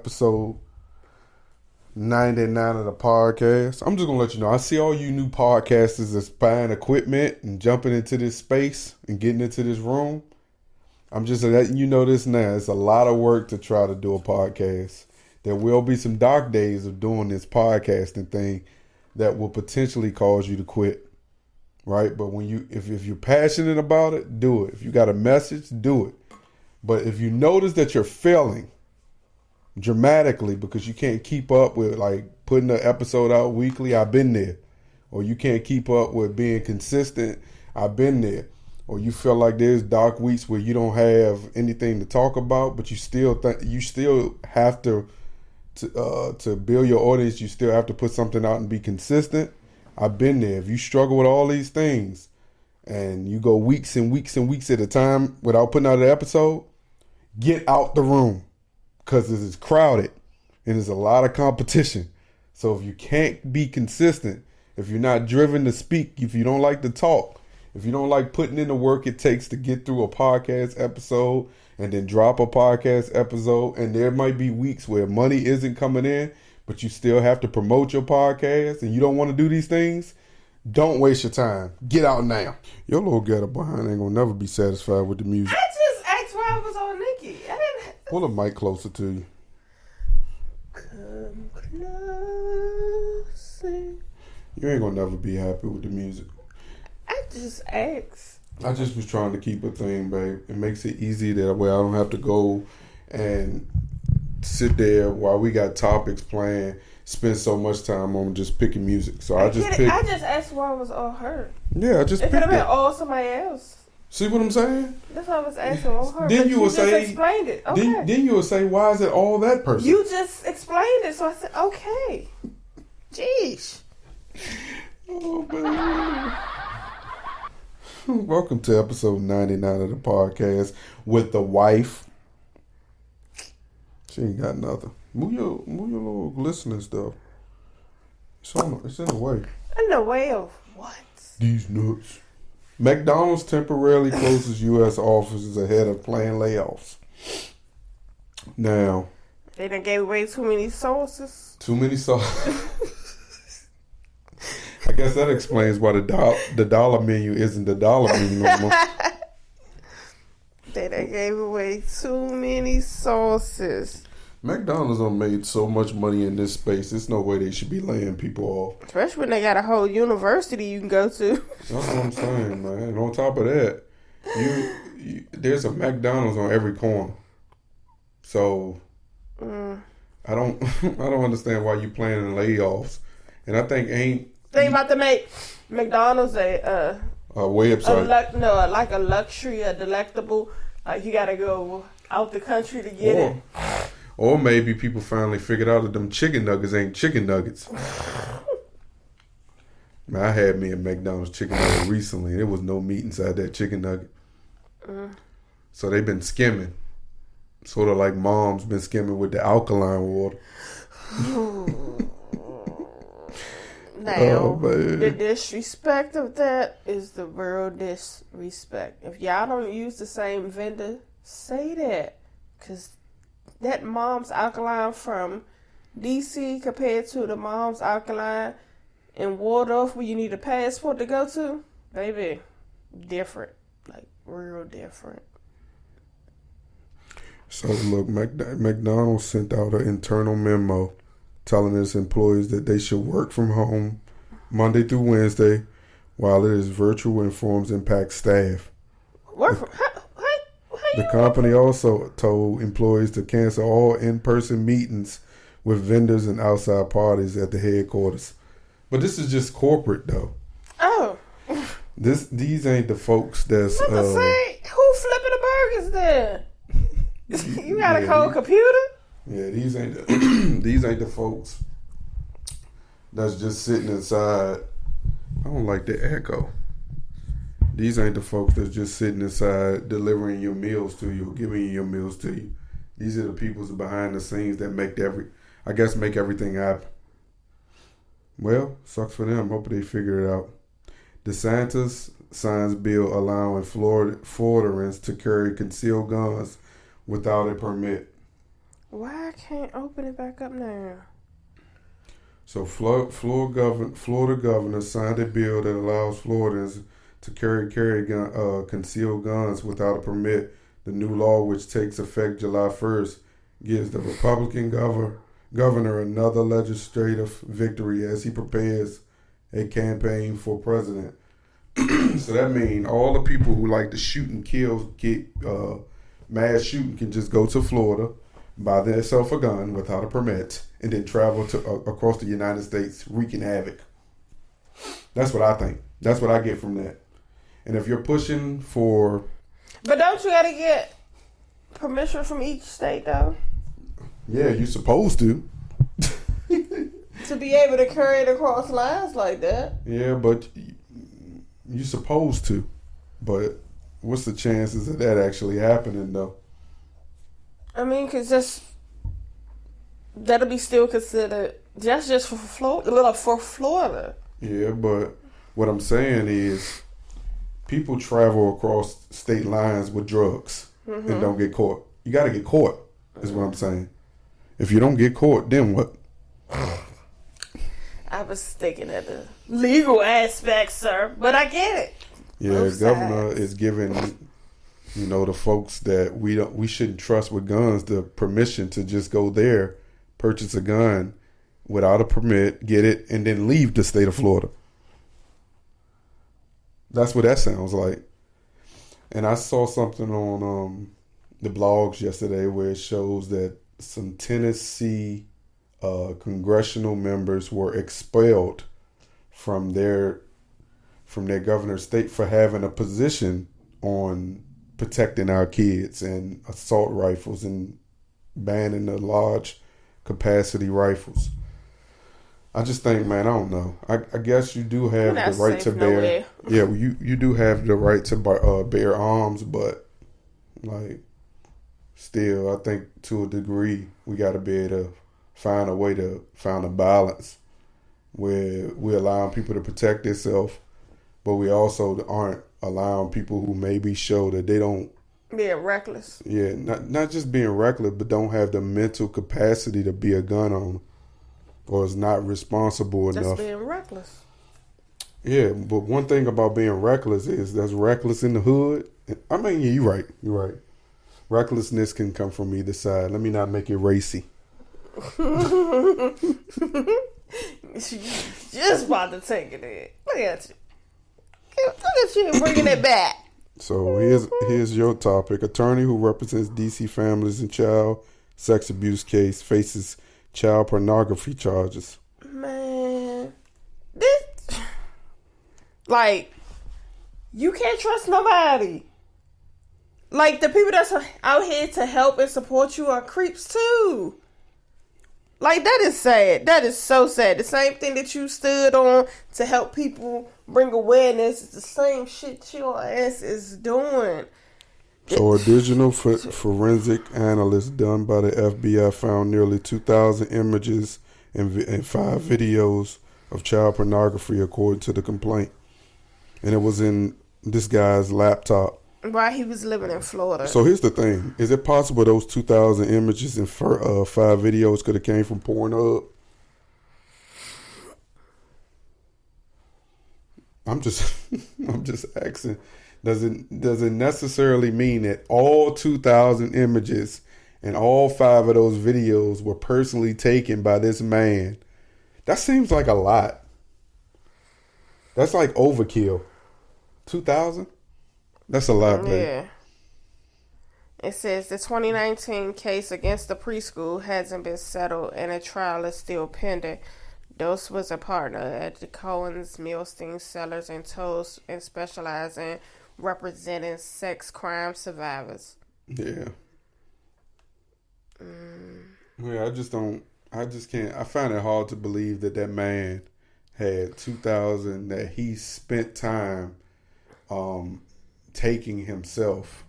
episode 99 of the podcast. I'm just going to let you know, I see all you new podcasters that's buying equipment and jumping into this space and getting into this room. I'm just letting you know this now. It's a lot of work to try to do a podcast. There will be some dark days of doing this podcasting thing that will potentially cause you to quit. Right? But when if you're passionate about it, do it. If you got a message, do it. But if you notice that you're failing dramatically because you can't keep up with like putting an episode out weekly, I've been there. Or you can't keep up with being consistent, I've been there. Or you feel like there's dark weeks where you don't have anything to talk about, but you still have to build your audience. You still have to put something out and be consistent. I've been there. If you struggle with all these things and you go weeks and weeks and weeks at a time without putting out an episode, get out the room. Because this is crowded and there's a lot of competition. So if you can't be consistent, if you're not driven to speak, if you don't like to talk, if you don't like putting in the work it takes to get through a podcast episode and then drop a podcast episode, and there might be weeks where money isn't coming in, but you still have to promote your podcast and you don't want to do these things, don't waste your time. Get out now. Your little getter behind ain't gonna never be satisfied with the music. I just asked why I was on Nikki. I didn't. Pull the mic closer to you. Come closer. You ain't gonna never be happy with the music. I just asked. I just was trying to keep a thing, babe. It makes it easy that way. I don't have to go and sit there while we got topics playing, spend so much time on just picking music. So I just picked. I just asked why it was all her. Yeah, I just it picked could have been it. all somebody else. See what I'm saying? That's what I was asking all her. Then you would say, explained it. Okay. Then you would say, why is it all that person? You just explained it, so I said, okay. Jeez. Oh, man. Welcome to episode 99 of the podcast with the wife. She ain't got nothing. Move your little listening stuff. It's in the way. In the way of what? These nuts. McDonald's temporarily closes U.S. offices ahead of planned layoffs. Now, they done gave away too many sauces. Too many sauces. I guess that explains why the dollar menu isn't the dollar menu no more. They done gave away too many sauces. McDonald's done made so much money in this space. There's no way they should be laying people off. Especially when they got a whole university you can go to. That's what I'm saying, man. And on top of that, there's a McDonald's on every corner. So I don't understand why you planning layoffs. And I think they about to make McDonald's a website. Like a luxury, a delectable. Like you got to go out the country to get it. Or maybe people finally figured out that them chicken nuggets ain't chicken nuggets. Man, I had me a McDonald's chicken nugget recently, and there was no meat inside that chicken nugget. So they've been skimming. Sort of like mom's been skimming with the alkaline water. Now, the disrespect of that is the real disrespect. If y'all don't use the same vendor, say that. Because that mom's alkaline from DC compared to the mom's alkaline in Waldorf where you need a passport to go to, baby, different. Like, real different. So, look, McDonald's sent out an internal memo telling its employees that they should work from home Monday through Wednesday while it is virtual and forms impact staff. Work from The company also told employees to cancel all in-person meetings with vendors and outside parties at the headquarters. But this is just corporate, though. Oh. These ain't the folks that's... Who flipping the burgers then? You got a cold computer? Yeah, these ain't the folks that's just sitting inside. I don't like the echo. These ain't the folks that's just sitting inside delivering your meals to you, giving you your meals to you. These are the people behind the scenes that make everything happen. Well, sucks for them. Hope they figure it out. DeSantis signs bill allowing Floridians to carry concealed guns without a permit. Why I can't open it back up now? So Florida governor signed a bill that allows Floridians to carry concealed guns without a permit. The new law, which takes effect July 1st, gives the Republican governor another legislative victory as he prepares a campaign for president. So that means all the people who like to shoot and kill, mass shooting, can just go to Florida, buy themselves a gun without a permit, and then travel to across the United States wreaking havoc. That's what I think. That's what I get from that. And if you're pushing for... But don't you gotta get permission from each state, though? Yeah, you're supposed to. To be able to carry it across lines like that. Yeah, but you're supposed to. But what's the chances of that actually happening, though? I mean, because that'll be still considered... That's just for Florida. Yeah, but what I'm saying is people travel across state lines with drugs and don't get caught. You got to get caught, is what I'm saying. If you don't get caught, then what? I was thinking of the legal aspect, sir, but I get it. Yeah, the governor is giving, the folks that we shouldn't trust with guns the permission to just go there, purchase a gun without a permit, get it, and then leave the state of Florida. That's what that sounds like. And I saw something on the blogs yesterday where it shows that some Tennessee congressional members were expelled from their governor's state for having a position on protecting our kids and assault rifles and banning the large capacity rifles. I just think, man, I don't know. I guess you do have the right to bear. Yeah, you do have the right to bear arms, but like, still, I think to a degree we got to be able to find a way to find a balance where we're allowing people to protect themselves, but we also aren't allowing people who maybe show that they don't being reckless. Yeah, not just being reckless, but don't have the mental capacity to be a gun owner. Or is not responsible enough. Just being reckless. Yeah, but one thing about being reckless is that's reckless in the hood. I mean, yeah, you're right. Recklessness can come from either side. Let me not make it racy. Just about to take it in. Look at you bringing it back. So here's your topic. Attorney who represents DC families in child sex abuse case faces child pornography charges. Man, you can't trust nobody. Like, the people that's out here to help and support you are creeps too. Like, that is sad. That is so sad. The same thing that you stood on to help people bring awareness is the same shit your ass is doing. So a digital forensic analyst done by the FBI found nearly 2,000 images and 5 videos of child pornography, according to the complaint. And it was in this guy's laptop. While he was living in Florida. So here's the thing. Is it possible those 2,000 images and 5 videos could have came from Pornhub? I'm just asking. Does it necessarily mean that all 2,000 images and all 5 of those videos were personally taken by this man? That seems like a lot. That's like overkill. 2,000? That's a lot, babe. Yeah. It says the 2019 case against the preschool hasn't been settled and a trial is still pending. Dose was a partner at the Cohen's, Milstein, Sellers, and Toast and specialize in representing sex crime survivors. Yeah. Yeah, I just can't. I find it hard to believe that man had 2,000 that he spent time taking himself.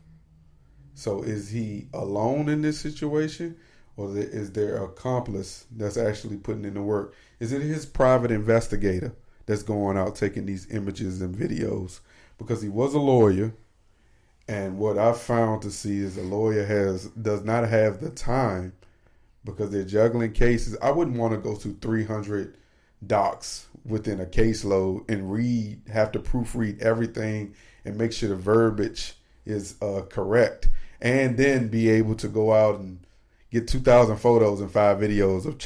So is he alone in this situation? Or is there an accomplice that's actually putting in the work? Is it his private investigator that's going out taking these images and videos? Because he was a lawyer, and what I've found to see is a lawyer does not have the time because they're juggling cases. I wouldn't want to go through 300 docs within a caseload and have to proofread everything and make sure the verbiage is correct, and then be able to go out and get 2,000 photos and 5 videos of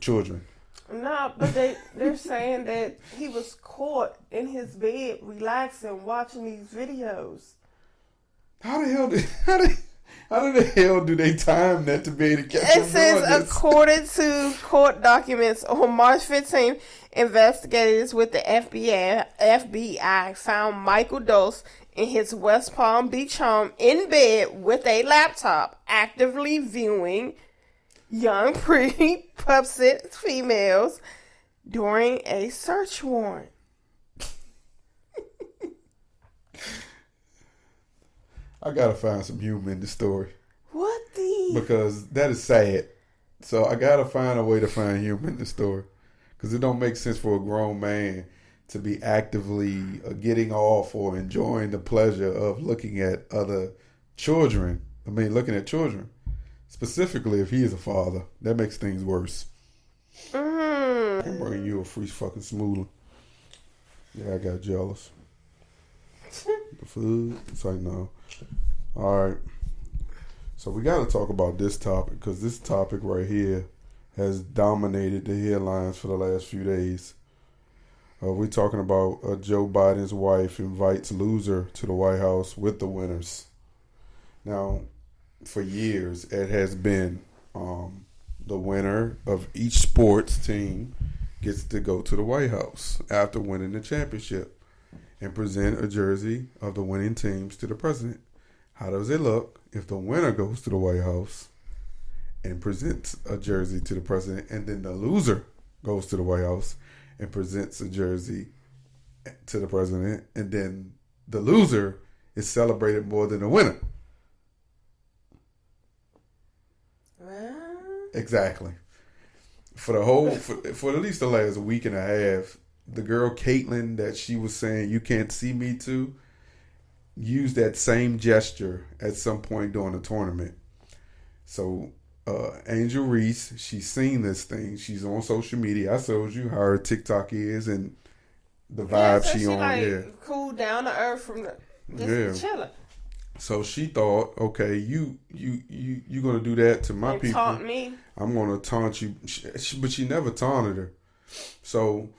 children. No, but they're saying that he was caught in his bed relaxing, watching these videos. How the hell do they time that to be able to catch him? It says, according to court documents, on March 15th, investigators with the FBI found Michael Dose in his West Palm Beach home in bed with a laptop, actively viewing young prepubescent females during a search warrant. I gotta find some humor in the story. Because that is sad. So I gotta find a way to find humor in the story. Because it don't make sense for a grown man to be actively getting off or enjoying the pleasure of looking at other children. Looking at children. Specifically, if he is a father, that makes things worse. I'm bringing you a free fucking smoothie. Yeah, I got jealous. The food? It's like, no. Alright. So we got to talk about this topic, because this topic right here has dominated the headlines for the last few days. We're talking about Joe Biden's wife invites loser to the White House with the winners. Now, for years, it has been the winner of each sports team gets to go to the White House after winning the championship and present a jersey of the winning teams to the president. How does it look if the winner goes to the White House and presents a jersey to the president, and then the loser goes to the White House and presents a jersey to the president, and then the loser is celebrated more than the winner? Exactly. For at least the last week and a half, the girl Caitlyn that she was saying "you can't see me" to used that same gesture at some point during the tournament. So Angel Reese, she's seen this thing. She's on social media. I told you how her TikTok is and the vibe she on. Like, cool, down to earth from the chilling. So she thought, okay, you gonna do that to my people? Taunt me. I'm gonna taunt you, but she never taunted her. So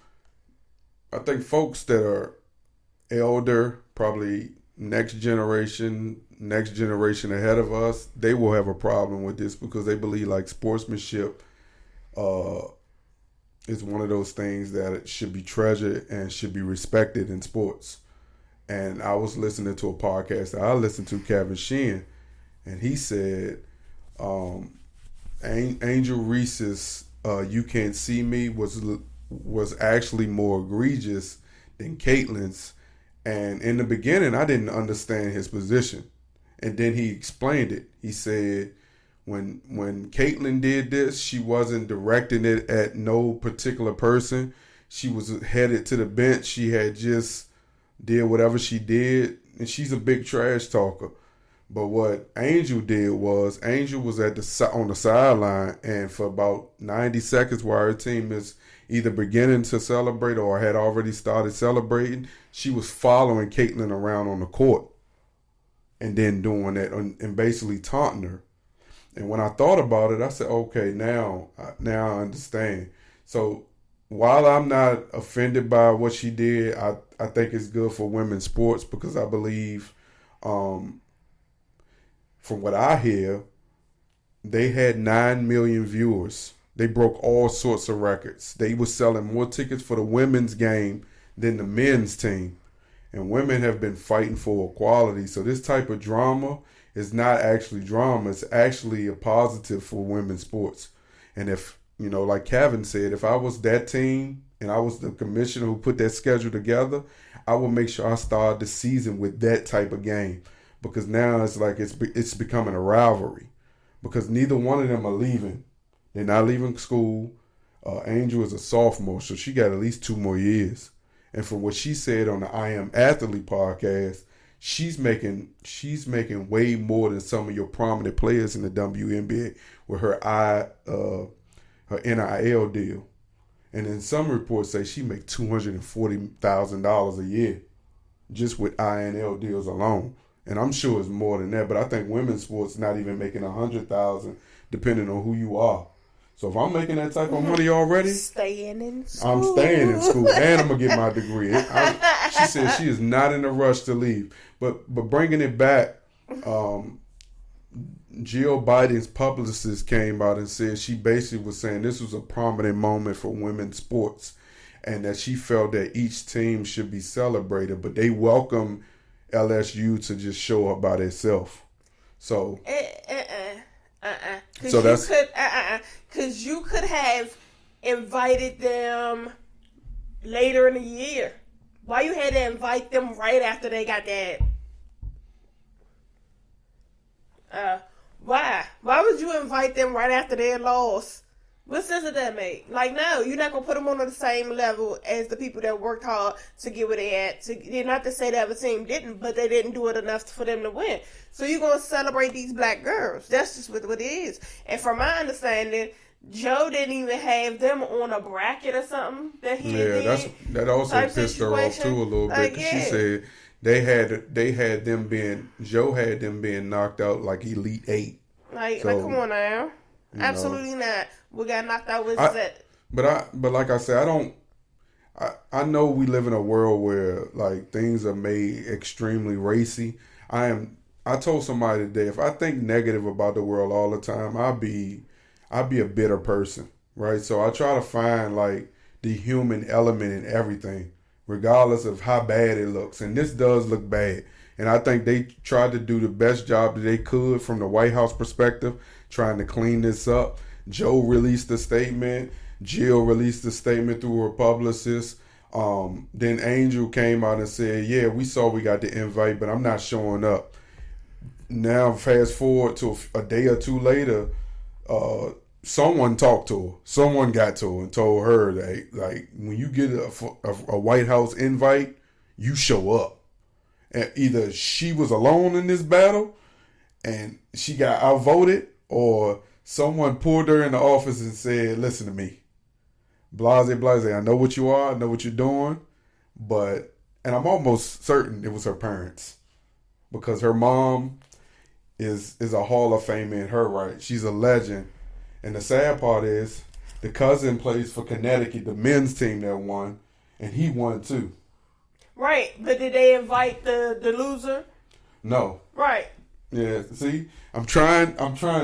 I think folks that are elder, probably next generation ahead of us, they will have a problem with this, because they believe like sportsmanship is one of those things that it should be treasured and should be respected in sports. And I was listening to a podcast that I listened to, Kevin Sheehan, and he said Angel Reese's "You Can't See Me" was actually more egregious than Caitlyn's. And in the beginning, I didn't understand his position, and then he explained it. He said when Caitlyn did this, she wasn't directing it at no particular person. She was headed to the bench. She had just did whatever she did, and she's a big trash talker. But what Angel did was, Angel was on the sideline, and for about 90 seconds while her team is either beginning to celebrate or had already started celebrating, she was following Caitlyn around on the court and then doing that and basically taunting her. And when I thought about it, I said, okay, now I understand. So while I'm not offended by what she did, I think it's good for women's sports, because I believe, from what I hear, they had 9 million viewers. They broke all sorts of records. They were selling more tickets for the women's game than the men's team. And women have been fighting for equality. So this type of drama is not actually drama. It's actually a positive for women's sports. And if, like Kevin said, if I was that team and I was the commissioner who put that schedule together, I would make sure I started the season with that type of game. Because now it's like it's becoming a rivalry. Because neither one of them are leaving. They're not leaving school. Angel is a sophomore, so she got at least 2 more years. And from what she said on the I Am Athlete podcast, she's making way more than some of your prominent players in the WNBA with her her NIL deal. And then some reports say she make $240,000 a year just with INL deals alone. And I'm sure it's more than that, but I think women's sports not even making $100,000 depending on who you are. So if I'm making that type of money already, staying in school. I'm staying in school and I'm gonna get my degree. She said she is not in a rush to leave. But bringing it back, Jill Biden's publicist came out and said she basically was saying this was a prominent moment for women's sports, and that she felt that each team should be celebrated, but they welcome LSU to just show up by themselves. So. So that's because you could have invited them later in the year. Why you had to invite them right after they got that? Why? Why would you invite them right after their loss? What sense did that make? Like, no, you're not gonna put them on the same level as the people that worked hard to get where they at. Not to say the other team didn't, but they didn't do it enough for them to win. So you're gonna celebrate these black girls. That's just what it is. And from my understanding, Joe didn't even have them on a bracket or something that he did. That also pissed her off too a little bit. She said Joe had them being knocked out like Elite 8. Like come on now. Absolutely not. We got knocked out with that. But like I said, I know we live in a world where like things are made extremely racy. I told somebody today, if I think negative about the world all the time, I'd be a bitter person, right? So I try to find like the human element in everything, regardless of how bad it looks. And this does look bad. And I think they tried to do the best job that they could from the White House perspective, trying to clean this up. Joe released a statement. Jill released a statement through her publicist. Then Angel came out and said, yeah, we saw we got the invite, but I'm not showing up. Now, fast forward to a day or two later, someone talked to her. Someone got to her and told her that, like, when you get a White House invite, you show up. And either she was alone in this battle and she got outvoted, or someone pulled her in the office and said, listen to me. Blase, I know what you are. I know what you're doing. And I'm almost certain it was her parents. Because her mom is a Hall of Famer in her right. She's a legend. And the sad part is the cousin plays for Connecticut, the men's team that won. And he won too. Right. But did they invite the loser? No. Right. Yeah, see, I'm trying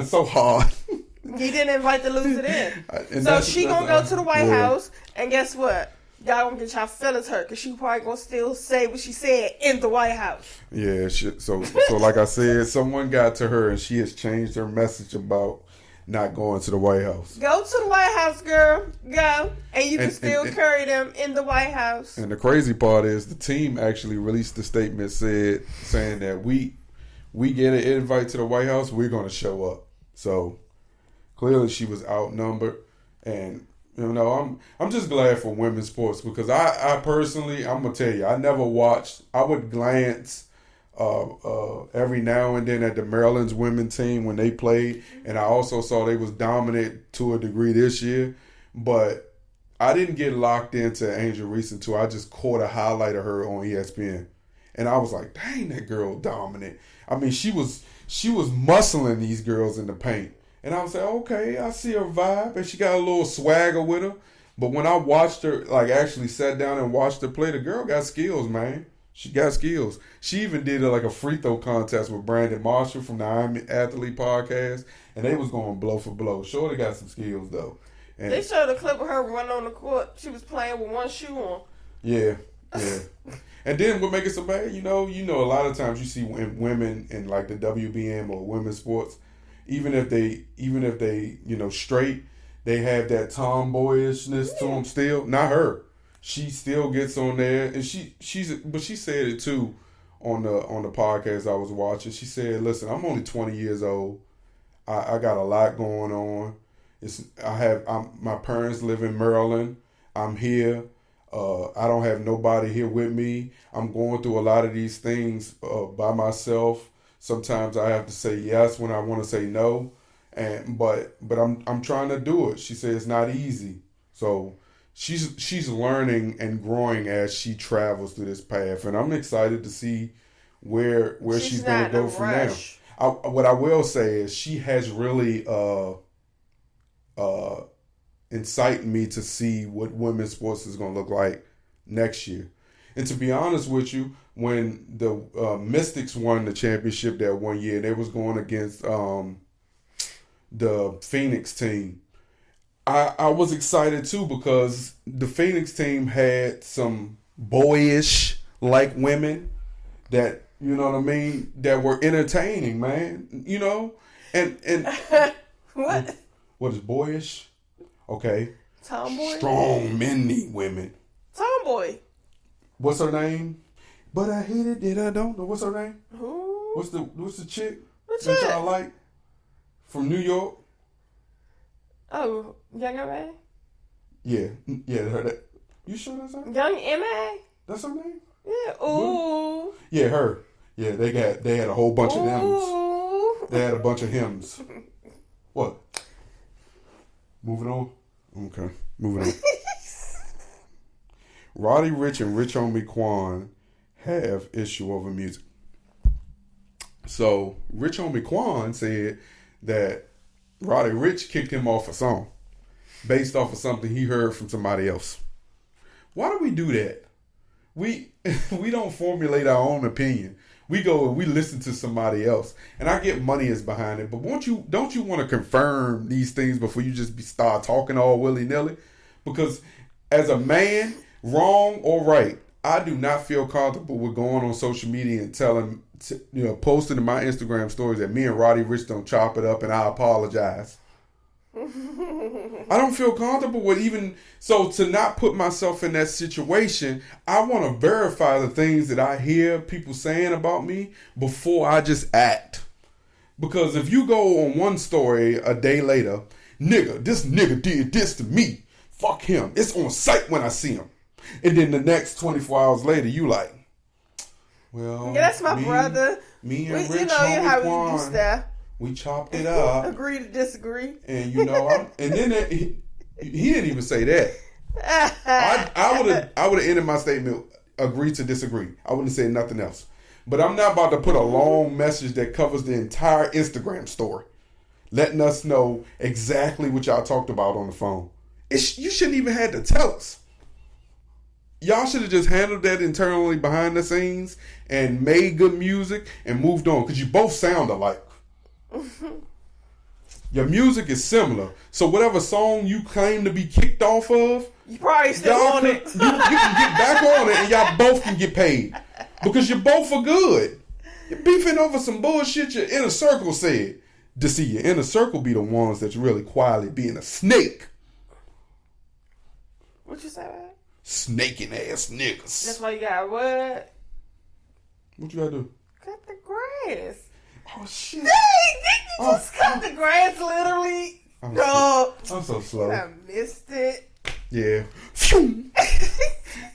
so hard. He didn't invite the loser in. So she gonna go to the White House, and guess what? Y'all gonna get y'all feelings hurt, because she probably gonna still say what she said in the White House. Yeah, so like I said, someone got to her, and she has changed her message about not going to the White House. Go to the White House, girl. Go. And you can still carry them in the White House. And the crazy part is the team actually released a statement saying that we get an invite to the White House, we're going to show up. So clearly she was outnumbered. And, you know, I'm just glad for women's sports, because I personally, I'm going to tell you, I never watched. I would glance every now and then at the Maryland's women's team when they played. And I also saw they was dominant to a degree this year. But I didn't get locked into Angel Reese until I just caught a highlight of her on ESPN. And I was like, dang, that girl dominant. I mean, she was muscling these girls in the paint. And I was like, okay, I see her vibe. And she got a little swagger with her. But when I watched her, like actually sat down and watched her play, the girl got skills, man. She got skills. She even did like a free throw contest with Brandon Marshall from the I'm Athlete Podcast. And they was going blow for blow. Shorty got some skills, though. And they showed a clip of her running on the court. She was playing with one shoe on. Yeah. And then what makes it so bad, you know, a lot of times you see women in like the WBM or women's sports, even if they, you know, straight, they have that tomboyishness to them still. Not her. She still gets on there, and she said it too on the podcast I was watching. She said, "Listen, I'm only 20 years old. I got a lot going on. My parents live in Maryland. I'm here. I don't have nobody here with me. I'm going through a lot of these things by myself. Sometimes I have to say yes when I want to say no, but I'm trying to do it. She said it's not easy, so she's learning and growing as she travels through this path, and I'm excited to see where she's going to go from now. What I will say is she has really incited me to see what women's sports is going to look like next year. And to be honest with you, when the Mystics won the championship that one year, they was going against the Phoenix team. I was excited too because the Phoenix team had some boyish like women that, you know what I mean, that were entertaining, man. You know? And what? What is boyish? Okay. Tomboy. Strong men need women. Tomboy. What's her name? But I hate it that I don't know. What's her name? Who? What's the chick What's that that? y'all like from New York? Oh, Young M.A.? Yeah, her. That. You sure that's her? Young M.A.? That's her name? Yeah. Ooh. Yeah, her. Yeah, they had a whole bunch of hymns. Ooh. They had a bunch of hymns. What? Moving on? Okay, moving on. Roddy Ricch and Rich Homie Quan have issue over music. So, Rich Homie Quan said that Roddy Ricch kicked him off a song based off of something he heard from somebody else. Why do we do that? We don't formulate our own opinion. We go and we listen to somebody else. And I get money is behind it, but don't you want to confirm these things before you just start talking all willy-nilly? Because as a man, wrong or right, I do not feel comfortable with going on social media and posting in my Instagram stories that me and Roddy Ricch don't chop it up and I apologize. I don't feel comfortable with even, so to not put myself in that situation, I want to verify the things that I hear people saying about me before I just act. Because if you go on one story a day later, this nigga did this to me, fuck him, it's on sight when I see him. And then the next 24 hours later, you like, well, yeah, that's my brother. Me and Rich, you know how we do stuff. We chopped it up. Agree to disagree. And and then he didn't even say that. I would have ended my statement, agree to disagree. I wouldn't say nothing else. But I'm not about to put a long message that covers the entire Instagram story, letting us know exactly what y'all talked about on the phone. You shouldn't even have to tell us. Y'all should have just handled that internally behind the scenes and made good music and moved on, because you both sound alike. Your music is similar, so whatever song you claim to be kicked off of, you probably still on it. You can get back on it, and y'all both can get paid because you both are good. You're beefing over some bullshit your inner circle said. To see your inner circle be the ones that's really quietly being a snake. What you say, man? Snaking ass niggas. That's why you got what? What you gotta do? Cut the grass. Oh shit! Dang, did you just cut the grass literally? I'm so slow. I missed it. Yeah.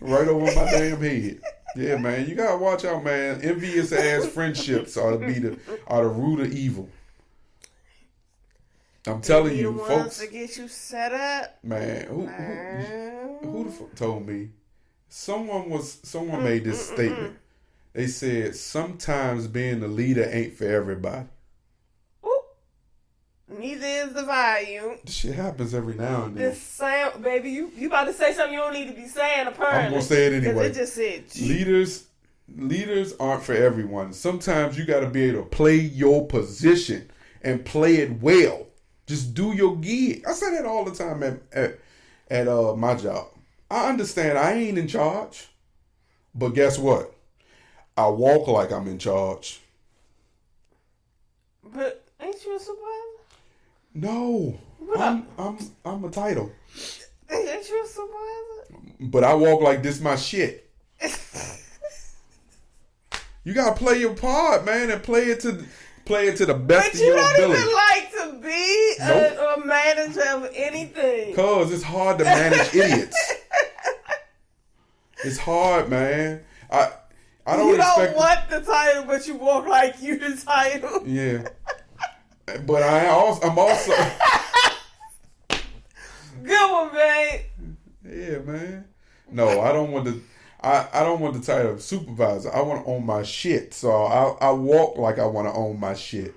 Right over my damn head. Yeah, man. You gotta watch out, man. Envious ass friendships are the root of evil. I'm telling you, folks. Ones to get you set up. Man, who the fuck told me? Someone made this statement. They said sometimes being the leader ain't for everybody. Ooh. Neither is the volume. This shit happens every now and then. This sound, baby, you about to say something you don't need to be saying. Apparently, I'm gonna say it anyway. It just said leaders aren't for everyone. Sometimes you got to be able to play your position and play it well. Just do your gig. I say that all the time at my job. I understand I ain't in charge, but guess what? I walk like I'm in charge. But ain't you a supervisor? No, I'm a title. Ain't you a supervisor? But I walk like this my shit. You gotta play your part, man, and play it to the best of your ability. But you don't even like to be a manager of anything. Cause it's hard to manage idiots. It's hard, man. I don't You expect. don't want the title, but you walk like you the title. Yeah. But I'm also. Good one, babe. Yeah, man. No, I don't want the. I don't want the title of supervisor. I want to own my shit. So I walk like I want to own my shit.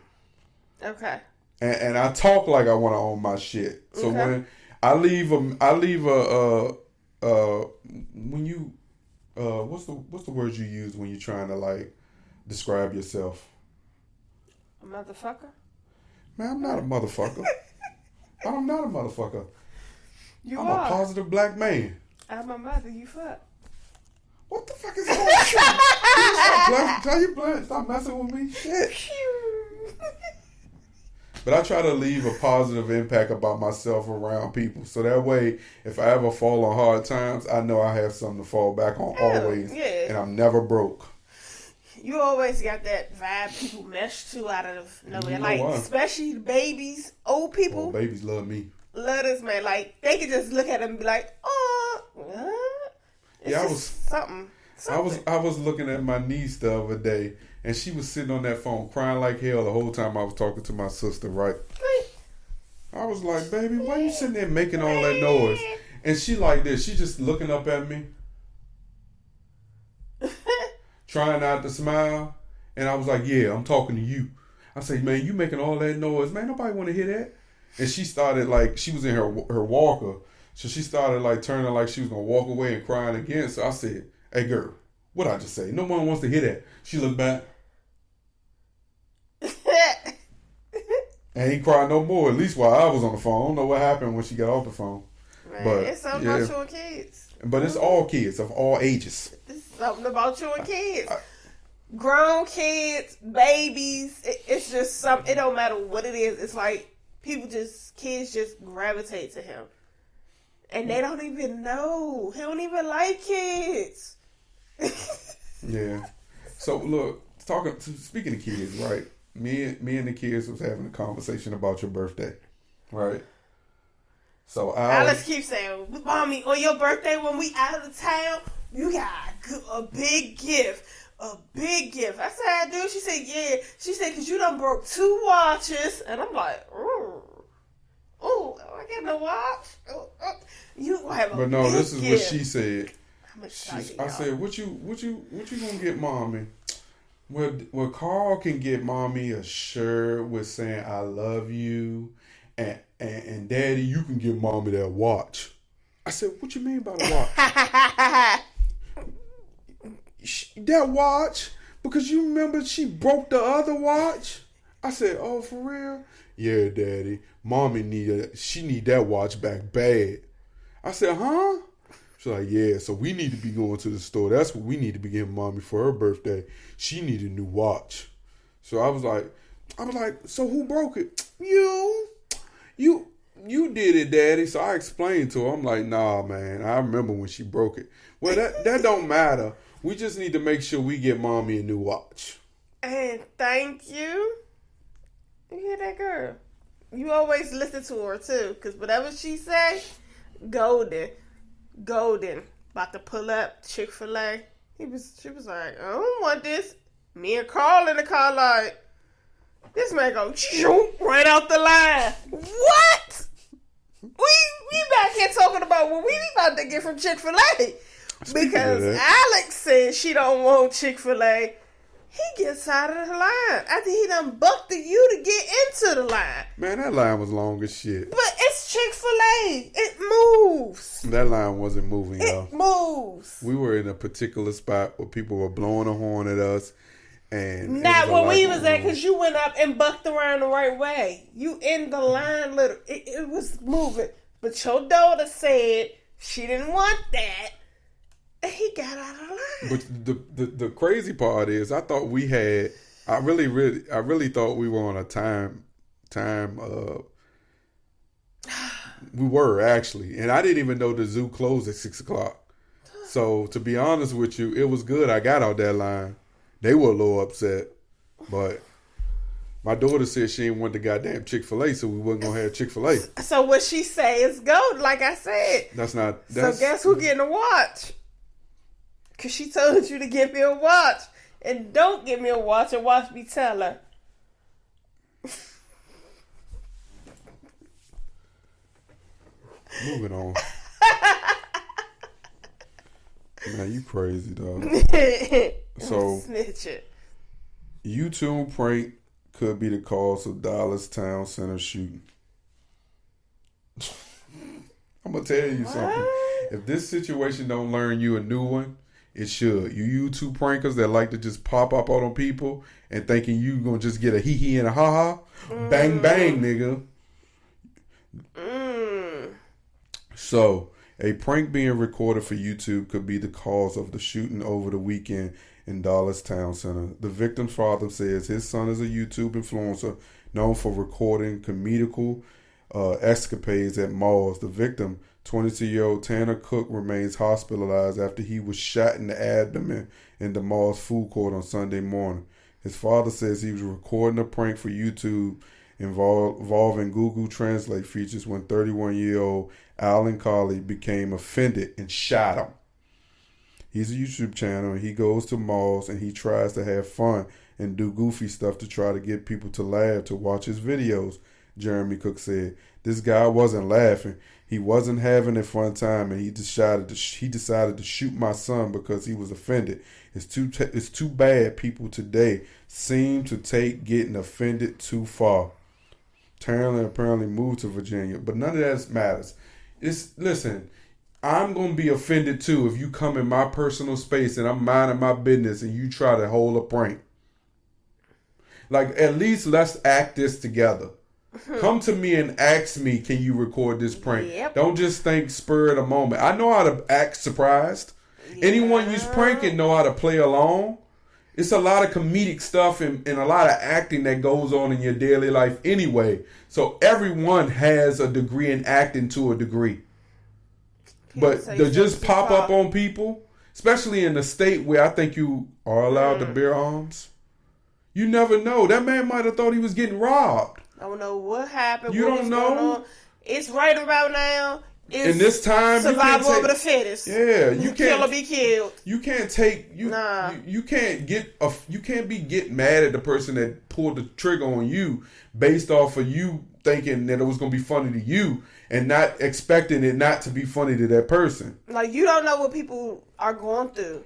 Okay. And I talk like I want to own my shit. So Okay. when I leave when you what's the word you use when you're trying to like describe yourself? A motherfucker? Man, I'm not a motherfucker. I'm not a motherfucker. You I'm are. a positive black man. I'm a mother, you fuck. What the fuck is wrong with you? Stop messing with me. Shit. But I try to leave a positive impact about myself around people. So that way, if I ever fall on hard times, I know I have something to fall back on always. Yeah. And I'm never broke. You always got that vibe people mesh to out of nowhere. You know Like, why? especially the babies, old people. Oh, babies love me. Love this man. Like, they could just look at him and be like, oh, it's Yeah, something. I was looking at my niece the other day, and she was sitting on that phone crying like hell the whole time I was talking to my sister, right? I was like, baby, why you sitting there making all that noise? And she like this. She just looking up at me, trying not to smile. And I was like, yeah, I'm talking to you. I say, man, you making all that noise. Man, nobody want to hear that. And she started like, she was in her walker. So she started like turning like she was going to walk away and crying again. So I said, hey, girl, what'd I just say? No one wants to hear that. She looked back. And he cried no more, at least while I was on the phone. I don't know what happened when she got off the phone. Man, But, it's something yeah. about you and kids. But it's all kids of all ages. It's something about you and kids. Grown kids, babies. It's just something. It don't matter what it is. It's like kids just gravitate to him. And they don't even know. He don't even like kids. Yeah. So look, speaking of kids, right? Me and the kids was having a conversation about your birthday, right? So Alex keeps saying, "Mommy, on your birthday when we out of town, you got a big gift, a big gift." I said, "I do." She said, "Yeah." She said, "Cause you done broke 2 watches," and I'm like, "Ooh, I got no watch." You have a But no, big this is gift. what she said. I'm excited, I y'all. said, "What you gonna get, mommy?" Well, Carl can get mommy a shirt with saying "I love you," and Daddy, you can get mommy that watch. I said, "What you mean by the watch?" That watch? Because you remember she broke the other watch? I said, "Oh, for real?" "Yeah, Daddy. Mommy need that watch back bad." I said, "Huh?" She's like, "Yeah, so we need to be going to the store. That's what we need to be getting mommy for her birthday. She need a new watch." So I was like, "So who broke it?" You did it, Daddy." So I explained to her. I'm like, "Nah, man, I remember when she broke it." Well, that don't matter. We just need to make sure we get mommy a new watch. And thank you. You hear that girl? You always listen to her too, because whatever she say, golden. About to pull up Chick-fil-A. She was like, "I don't want this." Me and Carl in the car like, this man go right out the line. What? We back here talking about what we about to get from Chick-fil-A. Because Alex said she don't want Chick-fil-A. He gets out of the line after he done bucked you to get into the line. Man, that line was long as shit. But it's Chick-fil-A. It moves. That line wasn't moving, y'all. It moves. We were in a particular spot where people were blowing a horn at us. And not when we was at, because you went up and bucked around the right way. You in the line, little. It was moving. But your daughter said she didn't want that. And he got out of line. But the crazy part is, I thought we had. I really thought we were on a time. We were actually, and I didn't even know the zoo closed at 6:00. So to be honest with you, it was good. I got out that line. They were a little upset, but my daughter said she didn't want the goddamn Chick-fil-A, so we wasn't gonna have Chick-fil-A. So what she say is go, like I said. That's not. So guess who getting a watch? Because she told you to give me a watch. And don't give me a watch and watch me tell her. Moving on. Man, you crazy, dog. So, snitching. YouTube prank could be the cause of Dallas Town Center shooting. I'm gonna tell you something. If this situation don't learn you a new one, it should. You YouTube prankers that like to just pop up on people and thinking you gonna just get a hee hee and a ha ha, bang bang, nigga. So, a prank being recorded for YouTube could be the cause of the shooting over the weekend in Dallas Town Center. The victim's father says his son is a YouTube influencer known for recording comedical escapades at malls. The victim, 22-year-old Tanner Cook, remains hospitalized after he was shot in the abdomen in the mall's food court on Sunday morning. His father says he was recording a prank for YouTube involving Google Translate features when 31-year-old Alan Colley became offended and shot him. He's a YouTube channel and he goes to malls and he tries to have fun and do goofy stuff to try to get people to laugh to watch his videos, Jeremy Cook said. This guy wasn't laughing. He wasn't having a fun time and he decided to shoot my son because he was offended. It's too bad people today seem to take getting offended too far. Taryn apparently moved to Virginia, but none of that matters. Listen, I'm going to be offended too if you come in my personal space and I'm minding my business and you try to hold a prank. Like, at least let's act this together. Come to me and ask me, can you record this prank? Yep. Don't just think spur of the moment. I know how to act surprised. Yeah. Anyone who's pranking know how to play along. It's a lot of comedic stuff and a lot of acting that goes on in your daily life anyway. So everyone has a degree in acting to a degree. But to just pop up on people, especially in the state where I think you are allowed to bear arms, you never know. That man might have thought he was getting robbed. I don't know what happened. You don't know. It's right about now. In this time, survival of the fittest. Yeah, you can't kill or be killed. You can't take you. Nah. You can't be getting mad at the person that pulled the trigger on you based off of you thinking that it was gonna be funny to you and not expecting it not to be funny to that person. Like, you don't know what people are going through,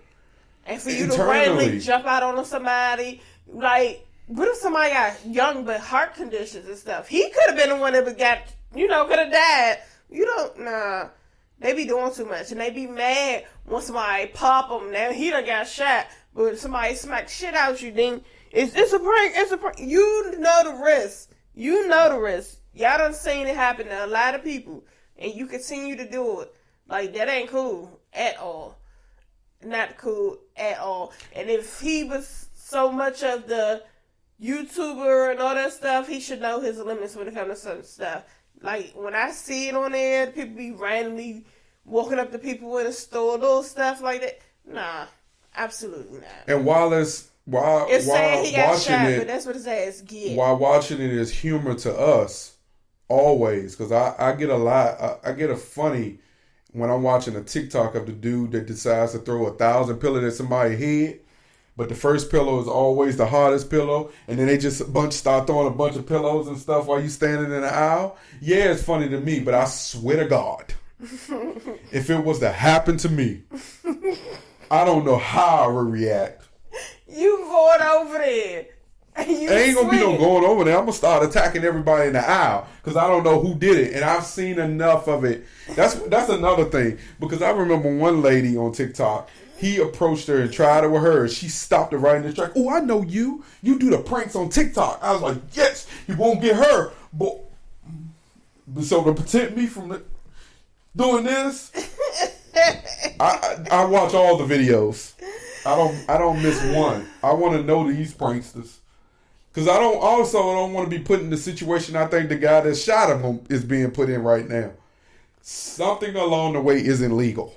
and for you to randomly jump out on somebody, like, what if somebody got young but heart conditions and stuff? He could have been the one that could have died. You don't, they be doing too much, and they be mad when somebody pop them. Now, he done got shot, but if somebody smack shit out you, then it's a prank, it's a prank. You know the risk. Y'all done seen it happen to a lot of people, and you continue to do it. Like, that ain't cool at all. Not cool at all. And if he was so much of the YouTuber and all that stuff, he should know his limits when it comes to certain stuff. Like, when I see it on there, people be randomly walking up to people in a store, little stuff like that. Nah, absolutely not. And while saying he got shot, but that's what his ass get. While watching it is humor to us, always, because I get a lot. I get a funny when I'm watching a TikTok of the dude that decides to throw 1,000 pillows at somebody's head. But the first pillow is always the hardest pillow. And then they just start throwing a bunch of pillows and stuff while you standing in the aisle. Yeah, it's funny to me, but I swear to God, if it was to happen to me, I don't know how I would react. You going over there. Ain't gonna be no going over there. I'm gonna start attacking everybody in the aisle because I don't know who did it. And I've seen enough of it. That's another thing. Because I remember one lady on TikTok, he approached her and tried it with her. She stopped her right in the track. Oh, I know you. You do the pranks on TikTok. I was like, yes, you won't get her. But so to protect me from doing this, I watch all the videos. I don't miss one. I want to know these pranksters. Because I don't want to be put in the situation I think the guy that shot him is being put in right now. Something along the way isn't legal.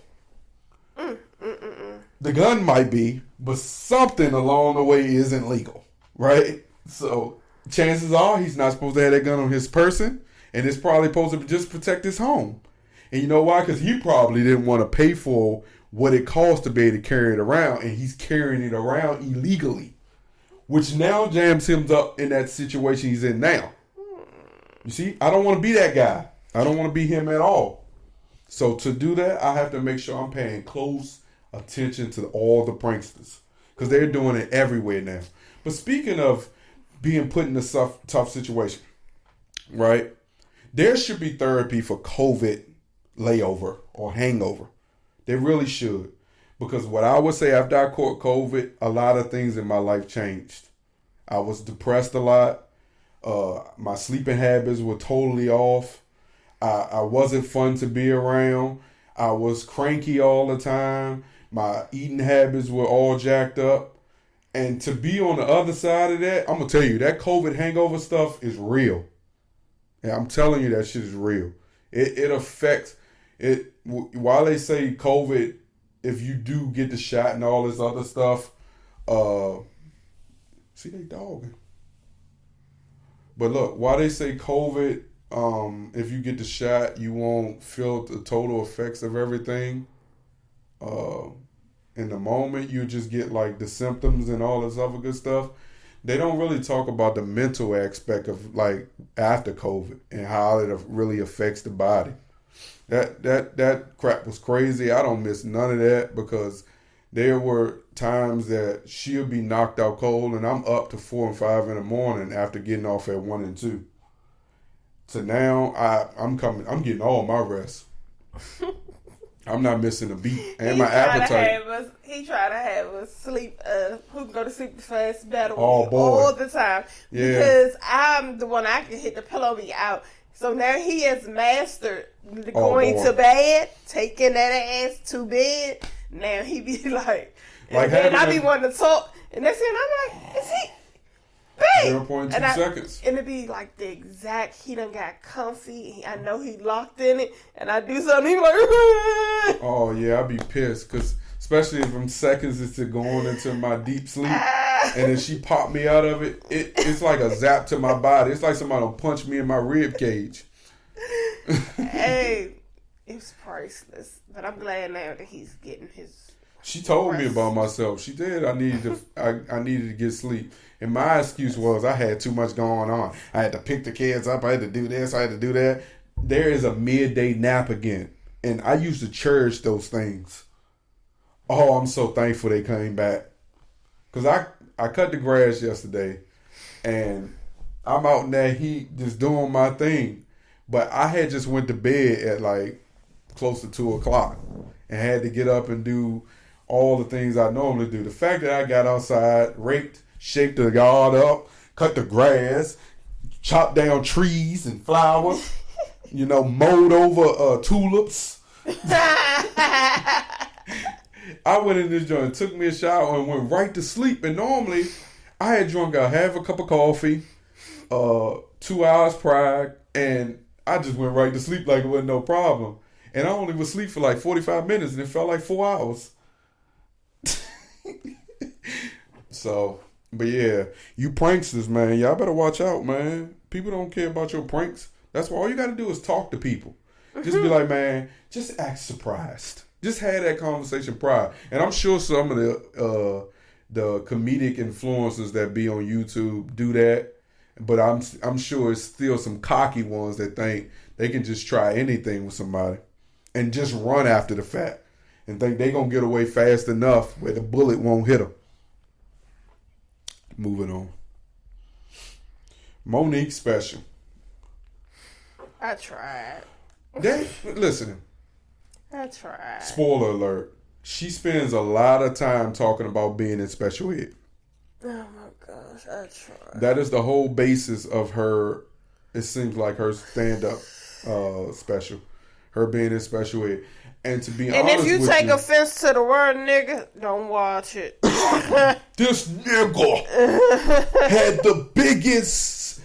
The gun might be, but something along the way isn't legal, right? So chances are he's not supposed to have that gun on his person, and it's probably supposed to just protect his home. And you know why? Because he probably didn't want to pay for what it costs to be able to carry it around, and he's carrying it around illegally, which now jams him up in that situation he's in now. You see, I don't want to be that guy. I don't want to be him at all. So to do that, I have to make sure I'm paying close attention to all the pranksters, because they're doing it everywhere now. But speaking of being put in a tough situation, right? There should be therapy for COVID layover or hangover. They really should. Because what I would say after I caught COVID, a lot of things in my life changed. I was depressed a lot. My sleeping habits were totally off. I wasn't fun to be around. I was cranky all the time. My eating habits were all jacked up. And to be on the other side of that, I'm going to tell you, that COVID hangover stuff is real. And I'm telling you, that shit is real. It affects it. While they say COVID, if you do get the shot and all this other stuff, see, they dogging. But look, while they say COVID, if you get the shot, you won't feel the total effects of everything. In the moment, you just get like the symptoms and all this other good stuff. They don't really talk about the mental aspect of like after COVID and how it really affects the body. That crap was crazy. I don't miss none of that, because there were times that she'll be knocked out cold and I'm up to 4 and 5 in the morning after getting off at 1 and 2. So now I'm getting all my rest. I'm not missing a beat. And my appetite. He tried to have us sleep, who can go to sleep the fast battle boy. all the time. Yeah. Because I'm the one I can hit the pillow me out. So now he has mastered going to bed, taking that ass to bed. Now he be like and then I be wanting to talk. And that's it. I'm like, is he? Bang! 0.2 seconds. And it be like the exact, he done got comfy. I know he locked in it. And I do something, he like, oh yeah, I'd be pissed. Because especially if I'm seconds into going into my deep sleep. And then she popped me out of it. It's like a zap to my body. It's like somebody punched me in my rib cage. Hey, it's priceless. But I'm glad now that he's getting his. She told me about myself. She did. I needed to get sleep. And my excuse was I had too much going on. I had to pick the kids up. I had to do this. I had to do that. There is a midday nap again. And I used to cherish those things. Oh, I'm so thankful they came back. Because I cut the grass yesterday. And I'm out in that heat just doing my thing. But I had just went to bed at like close to 2 o'clock. And had to get up and do all the things I normally do. The fact that I got outside, raked, shaped the yard up, cut the grass, chopped down trees and flowers, mowed over tulips. I went in this joint, took me a shower, and went right to sleep. And normally, I had drunk a half a cup of coffee, 2 hours prior, and I just went right to sleep like it wasn't no problem. And I only was asleep for like 45 minutes, and it felt like 4 hours. So, but yeah, you pranksters, man, y'all better watch out, man. People don't care about your pranks. That's why all you got to do is talk to people. Just be like, man, just act surprised. Just have that conversation prior. And I'm sure some of the comedic influencers that be on YouTube do that. But I'm sure it's still some cocky ones that think they can just try anything with somebody and just run after the fact and think they gonna get away fast enough where the bullet won't hit them. Moving on. Monique special. I tried. Listen. I tried. Spoiler alert. She spends a lot of time talking about being in special ed. Oh my gosh, I tried. That is the whole basis of her, it seems like, her stand-up special. Her being in special ed. And to be honest with you... And if you take offense to the word nigga, don't watch it. This nigga had the biggest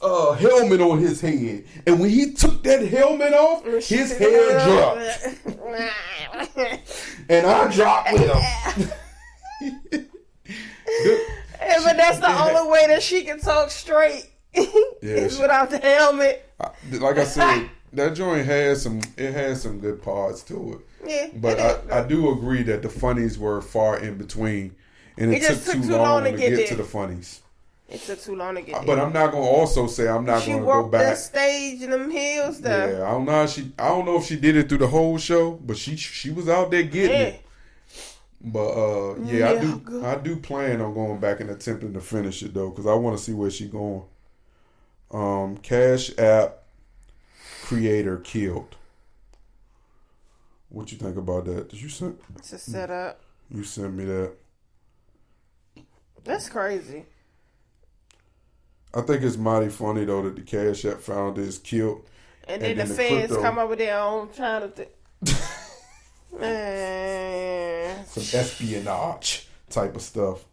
helmet on his head. And when he took that helmet off, his head dropped. And I dropped with him. But that's the only way that she can talk straight is without the helmet. Like I said, that joint has some good parts to it. Yeah. But I do agree that the funnies were far in between. And it took too long to get to the funnies. It took too long to get there. But I'm not going to also say I'm not going to go back. She worked the stage in them hills, though. Yeah, I don't know if she did it through the whole show, but she was out there getting it. But I do plan on going back and attempting to finish it though, because I want to see where she going. Cash App creator killed. What you think about that? Did you send? It's a setup. You sent me that. That's crazy. I think it's mighty funny though that the Cash App founder is killed, and then the feds come up with their own trying to. Some espionage type of stuff.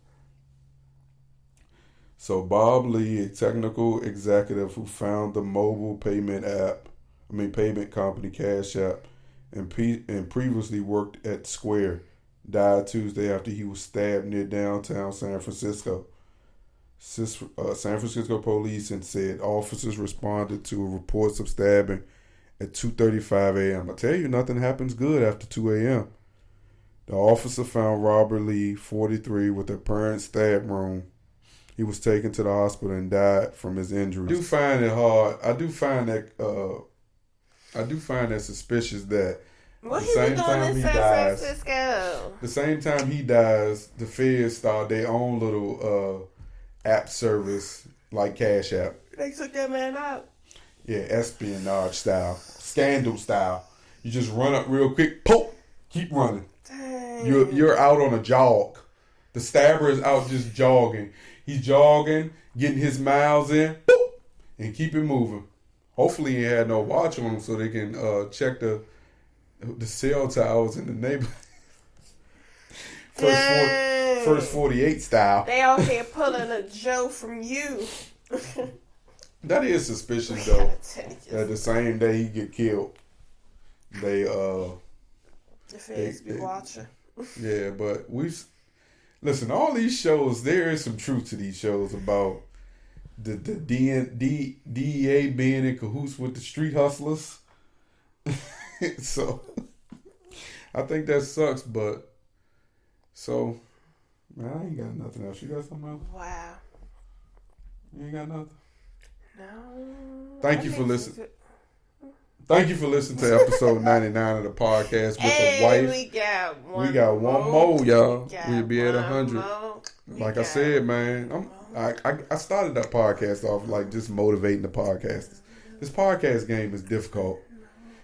So Bob Lee, a technical executive who found the mobile payment company Cash App, and previously worked at Square, died Tuesday after he was stabbed near downtown San Francisco. San Francisco police and said officers responded to reports of stabbing at 2:35 a.m. I tell you, nothing happens good after 2 a.m. The officer found Robert Lee, 43, with a apparent stab wound. He was taken to the hospital and died from his injuries. I do find it hard. I do find that suspicious that the same time he dies, the same time he dies, the feds start their own little app service like Cash App. They took that man out. Yeah, espionage style, scandal style. You just run up real quick, poke, keep running. Dang. You're out on a jog. The stabber is out just jogging. He's jogging, getting his miles in, boop, and keep it moving. Hopefully he had no watch on him so they can check the cell towers in the neighborhood. First 48 style. They out here pulling a Joe from you. That is suspicious though. That the same day he get killed, the feds be watching. Yeah, but listen. All these shows, there is some truth to these shows about the DEA being in cahoots with the street hustlers. So I think that sucks, but so man, I ain't got nothing else. You got something else? Wow. You ain't got nothing? No. Thank you for listening. Thank you for listening to episode 99 of the podcast with the wife. We got one more, y'all. We'll be at 100. Like I said, man, I started that podcast off like just motivating the podcasters. This podcast game is difficult.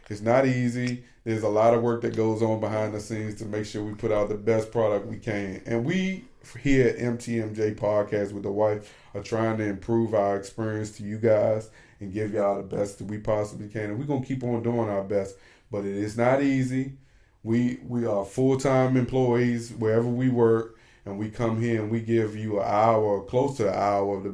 It's not easy. There's a lot of work that goes on behind the scenes to make sure we put out the best product we can. And we here at MTMJ Podcast with the wife are trying to improve our experience to you guys and give y'all the best that we possibly can. And we're going to keep on doing our best. But it is not easy. We are full-time employees wherever we work. And we come here and we give you an hour, close to an hour of the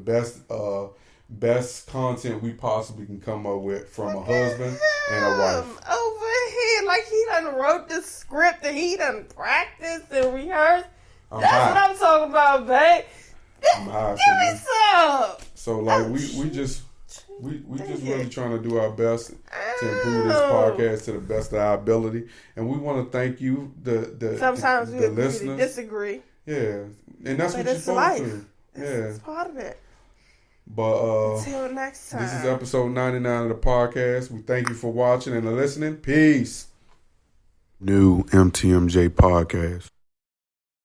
best content we possibly can come up with from a husband and a wife. Over here, like he done wrote the script and he done practiced and rehearsed. That's what I'm talking about, babe. I'm high. Give me some. So like we just really trying to do our best to improve this podcast to the best of our ability, and we want to thank you, sometimes the we listeners. Disagree. Yeah, and that's what you're supposed life. to. It's part of it. But until next time. This is episode 99 of the podcast. We thank you for watching and listening. Peace. New MTMJ Podcast.